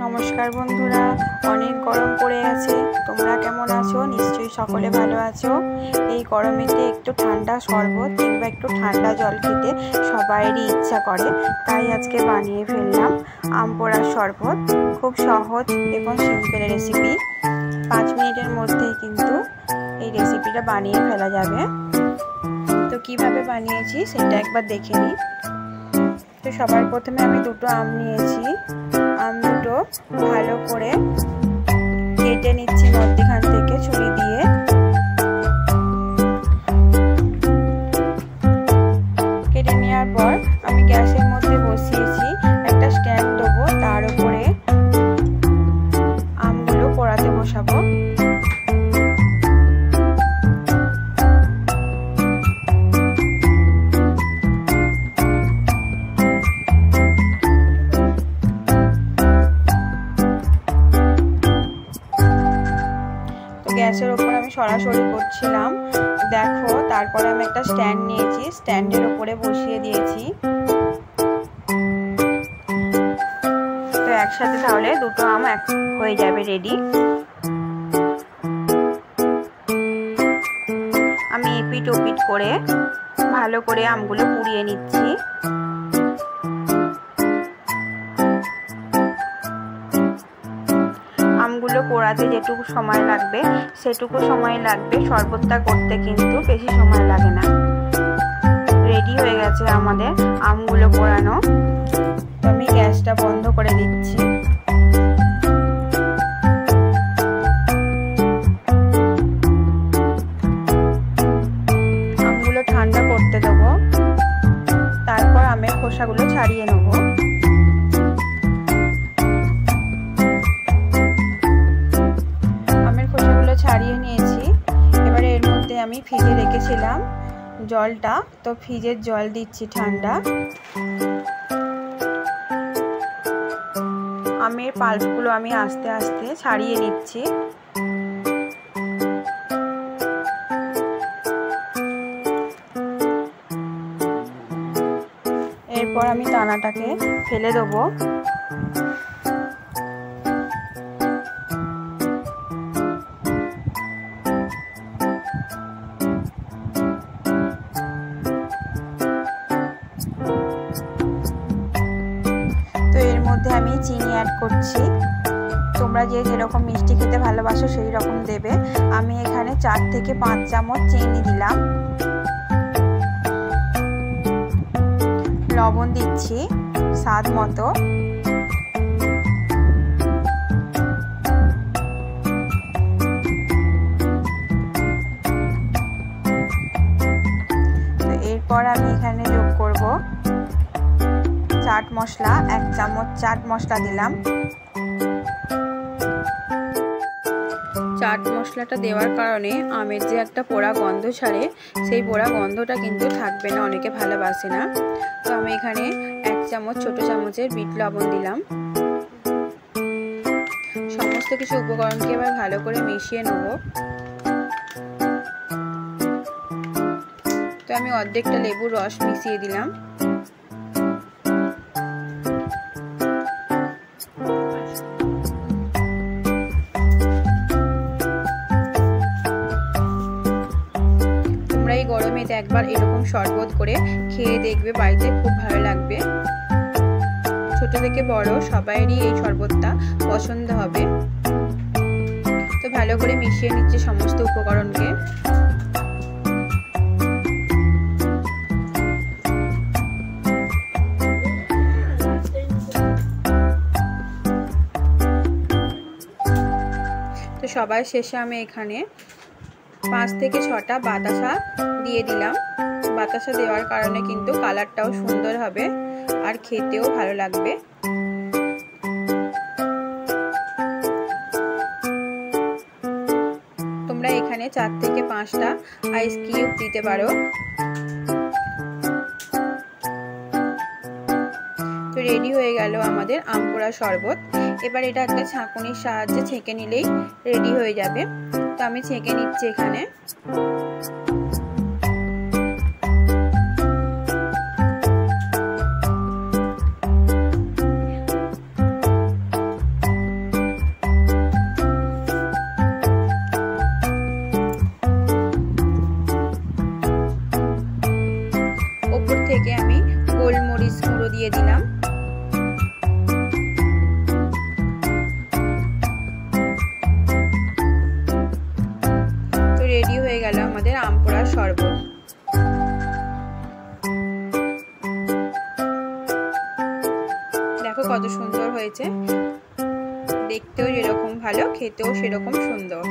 নমস্কার বন্ধুরা, অনেক গরম পড়ে আছে। তোমরা কেমন আছো? নিশ্চয়ই সকলে ভালো আছো। এই গরমেতে একটু ঠান্ডা শরবত কিংবা একটু ঠান্ডা জল খেতে সবারই ইচ্ছা করে, তাই আজকে বানিয়ে ফেললাম আম পোড়ার শরবত। খুব সহজ এবং সিম্পল রেসিপি, 5 মিনিটের মধ্যেই কিন্তু এই রেসিপিটা বানিয়ে ফেলা যাবে। তো কিভাবে বানিয়েছি সেটা একবার দেখে নিই। তো সবার প্রথমে আমি দুটো আম নিয়েছি। আম দুটো ভালো করে কেটে নিচ্ছি মধ্যখান থেকে ছুরি দিয়ে। কেটে নেওয়ার পর আমি গ্যাসের মধ্যে বসিয়েছি একটা স্ট্যান্ড দেবো, তার উপরে আমগুলো পোড়াতে বসাবো। গ্যাসের ওপর আমি সরাসরি করছিলাম, দেখো। তারপরে আমি একটা স্ট্যান্ড নিয়েছি, স্ট্যান্ডের উপরে বসিয়ে দিয়েছি। তো একসাথে তাহলে দুটো আম হয়ে যাবে রেডি। আমি এপিট ওপিট করে ভালো করে আমগুলো পুড়িয়ে নিচ্ছি। আমগুলো পোড়াতে যেটুকু সময় লাগবে সেটুকু সময় লাগবে, শরবতটা করতে কিন্তু বেশি সময় লাগে না। রেডি হয়ে গেছে আমাদের আমগুলো পোড়ানো। তো আমি গ্যাসটা বন্ধ করে দিচ্ছি। আমগুলো ঠান্ডা করতে দেবো, তারপর আমের খোসাগুলো ছাড়িয়ে নেবো। ছাড়িয়ে নিয়েছি। এবারে এর মধ্যে আমি ফ্রিজে রেখেছিলাম জলটা, তো ফ্রিজের জল দিচ্ছি ঠান্ডা। আমের পাল্পগুলো আমি আস্তে আস্তে ছাড়িয়ে নিচ্ছি। এরপর আমি দানাটাকে ফেলে দেবো। তো এর মধ্যে আমি চিনি অ্যাড করছি। তোমরা যে যেরকম মিষ্টি খেতে ভালোবাসো সেই রকম দেবে। আমি এখানে 4 থেকে 5 চামচ চিনি দিলাম। লবণ দিচ্ছি স্বাদ মতো। তো এরপর আমি এখানে যোগ করব চাট মশলা। 1 চামচ চাট মশলা দিলাম। চাট মশলাটা দেওয়ার কারণে আমের যে একটা পোড়া গন্ধ ছাড়ে, সেই পোড়া গন্ধটা কিন্তু থাকবে না, অনেকে ভালোবাসে না। তো আমি এখানে 1 চামচ ছোট চামচের বিট লবণ দিলাম। সমস্ত কিছু উপকরণকে এবার ভালো করে মিশিয়ে নেব। তো আমি অর্ধেকটা লেবুর রস মিশিয়ে দিলাম। তোমরা এই গরমেতে একবার এরকম শরবত করে খেয়ে দেখবে, বাড়িতে খুব ভালো লাগবে। ছোট থেকে বড় সবাইরই এই শরবতটা পছন্দ হবে। তো ভালো করে মিশিয়ে নিচ্ছে সমস্ত উপকরণকে। তো সবার শেষে আমি এখানে 5 থেকে 6টা বাতাসা দিয়ে দিলাম। বাতাসা দেওয়ার কারণে কিন্তু কালারটাও সুন্দর হবে আর খেতেও ভালো লাগবে। তোমরা এখানে 4 থেকে 5টা আইস কিউব দিতে পারো। তো রেডি হয়ে গেল আমাদের আম পোড়া শরবত। এবার এটা একটা ছাঁকুনির সাহায্যে ছেঁকে নিলেই রেডি হয়ে যাবে। তো আমি ছেঁকে নিচ্ছি এখানে। থেকে আমি গোলমরিচ গুঁড়ো দিয়ে দিলাম। তো রেডি হয়ে গেল আমাদের আম পোড়ার শরবত। দেখো কত সুন্দর হয়েছে, দেখতেও যেরকম ভালো, খেতেও সেরকম সুন্দর।